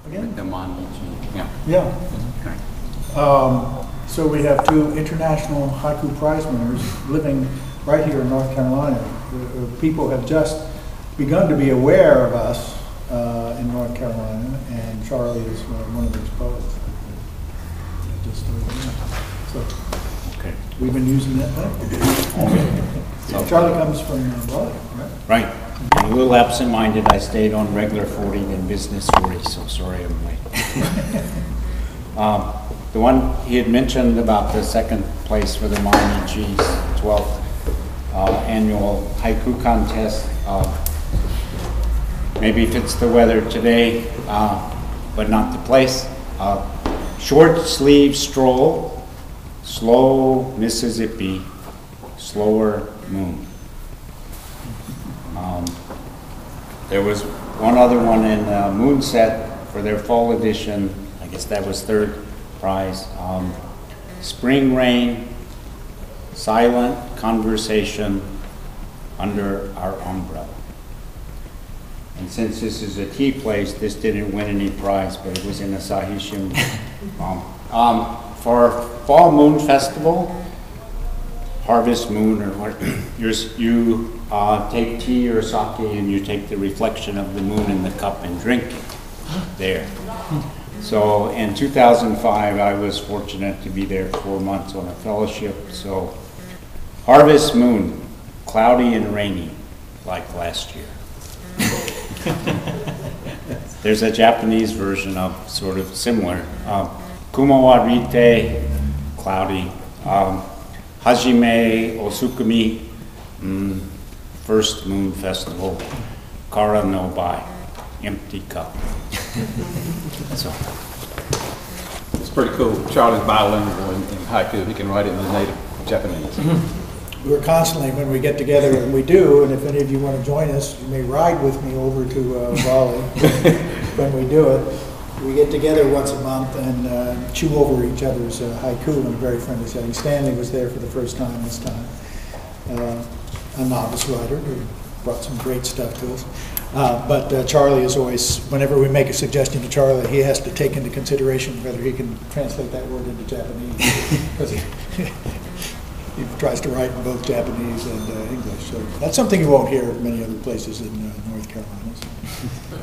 again? The Manichi, yeah. Yeah. Okay. So we have two international haiku prize winners living right here in North Carolina. People have just begun to be aware of us in North Carolina, and Charlie is one of these poets. So Okay. we've been using that thing. So Charlie comes from Raleigh, right? Right. I'm a little absent-minded. I stayed on regular 40 and business 40, so sorry I'm late. The one he had mentioned about the second place for the Manichi's 12th annual haiku contest. Maybe fits the weather today, but not the place. Short sleeve stroll, slow Mississippi, slower moon. There was one other one in Moonset for their fall edition. I guess that was third prize. Spring rain, silent conversation under our umbrella. And since this is a tea place, this didn't win any prize, but it was in a Sahishim. For Fall Moon Festival, Harvest Moon, or what, you take tea or sake and you take the reflection of the moon in the cup and drink it there. So in 2005, I was fortunate to be there 4 months on a fellowship. So Harvest Moon, cloudy and rainy, like last year. There's a Japanese version of sort of similar. Kumawarite, cloudy. Hajime Osukumi, first moon festival. Kara no Bai, empty cup. So. It's pretty cool. Charlie's bilingual in haiku. He can write it in the native Japanese. We're constantly, when we get together, and we do, and if any of you want to join us, you may ride with me over to Raleigh when we do it. We get together once a month and chew over each other's haiku in a very friendly setting. Stanley was there for the first time this time. A novice writer who brought some great stuff to us. But Charlie is always, whenever we make a suggestion to Charlie, he has to take into consideration whether he can translate that word into Japanese. Because he tries to write in both Japanese and English. So that's something you won't hear many other places in North Carolina. So,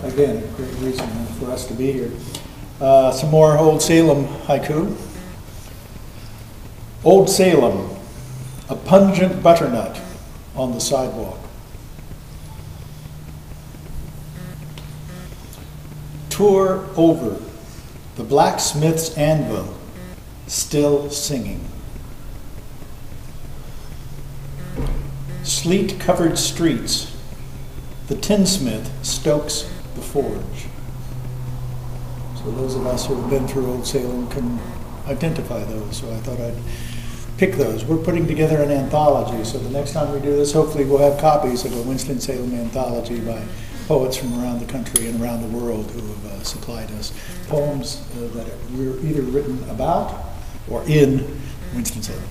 again, a great reason for us to be here. Some more Old Salem haiku. Old Salem, a pungent butternut on the sidewalk. Tour over, the blacksmith's anvil still singing. Sleet-covered streets, the tinsmith stokes the forge. So those of us who have been through Old Salem can identify those, so I thought I'd pick those. We're putting together an anthology, so the next time we do this, hopefully we'll have copies of a Winston-Salem anthology by poets from around the country and around the world who have supplied us poems that were either written about or in Winston-Salem.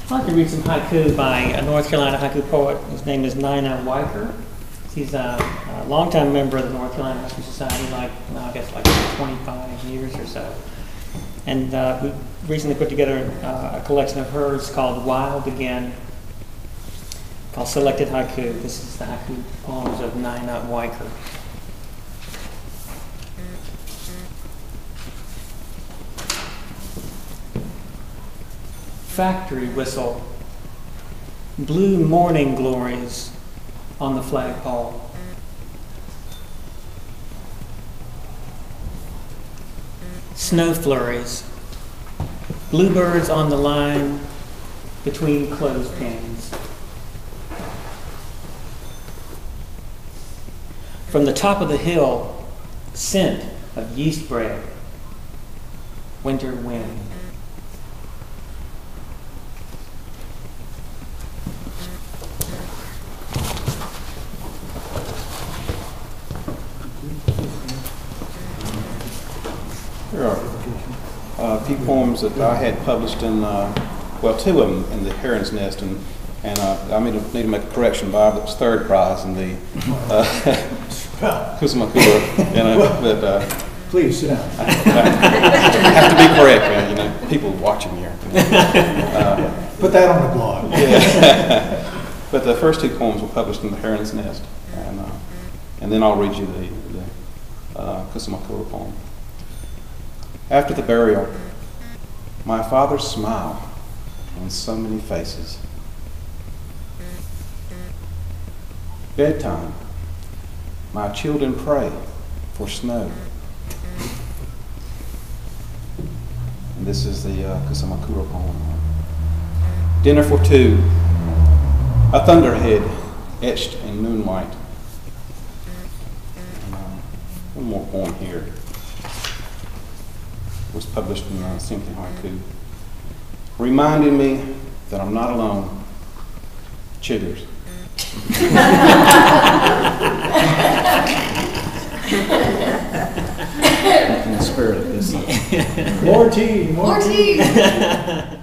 I'd like to read some haiku by a North Carolina haiku poet. His name is Nina Weicker. He's a longtime member of the North Carolina Haiku Society, I guess like 25 years or so. And we recently put together a collection of hers called Wild Again, called Selected Haiku. This is the haiku poems of Nina Weicker. Factory whistle, blue morning glories on the flagpole. Snow flurries, bluebirds on the line between clothespins. From the top of the hill, scent of yeast bread, winter wind. There are a few poems that I had published in, well, two of them in the Heron's Nest, and And I need to make a correction, Bob. That was third prize in the Kusamakura. But Please sit down. I have to be correct, man. You know, people watching here. Put that on the blog. Yeah. But the first 2 poems were published in the Heron's Nest, and then I'll read you the Kusamakura poem. After the burial, my father's smile on so many faces. Bedtime, my children pray for snow. And this is the Kusamakura poem. Dinner for 2, a thunderhead etched in moonlight. One more poem here. It was published in Simply Haiku. Reminding me that I'm not alone. Chiggers. In the spirit of this. More tea, more More tea. tea.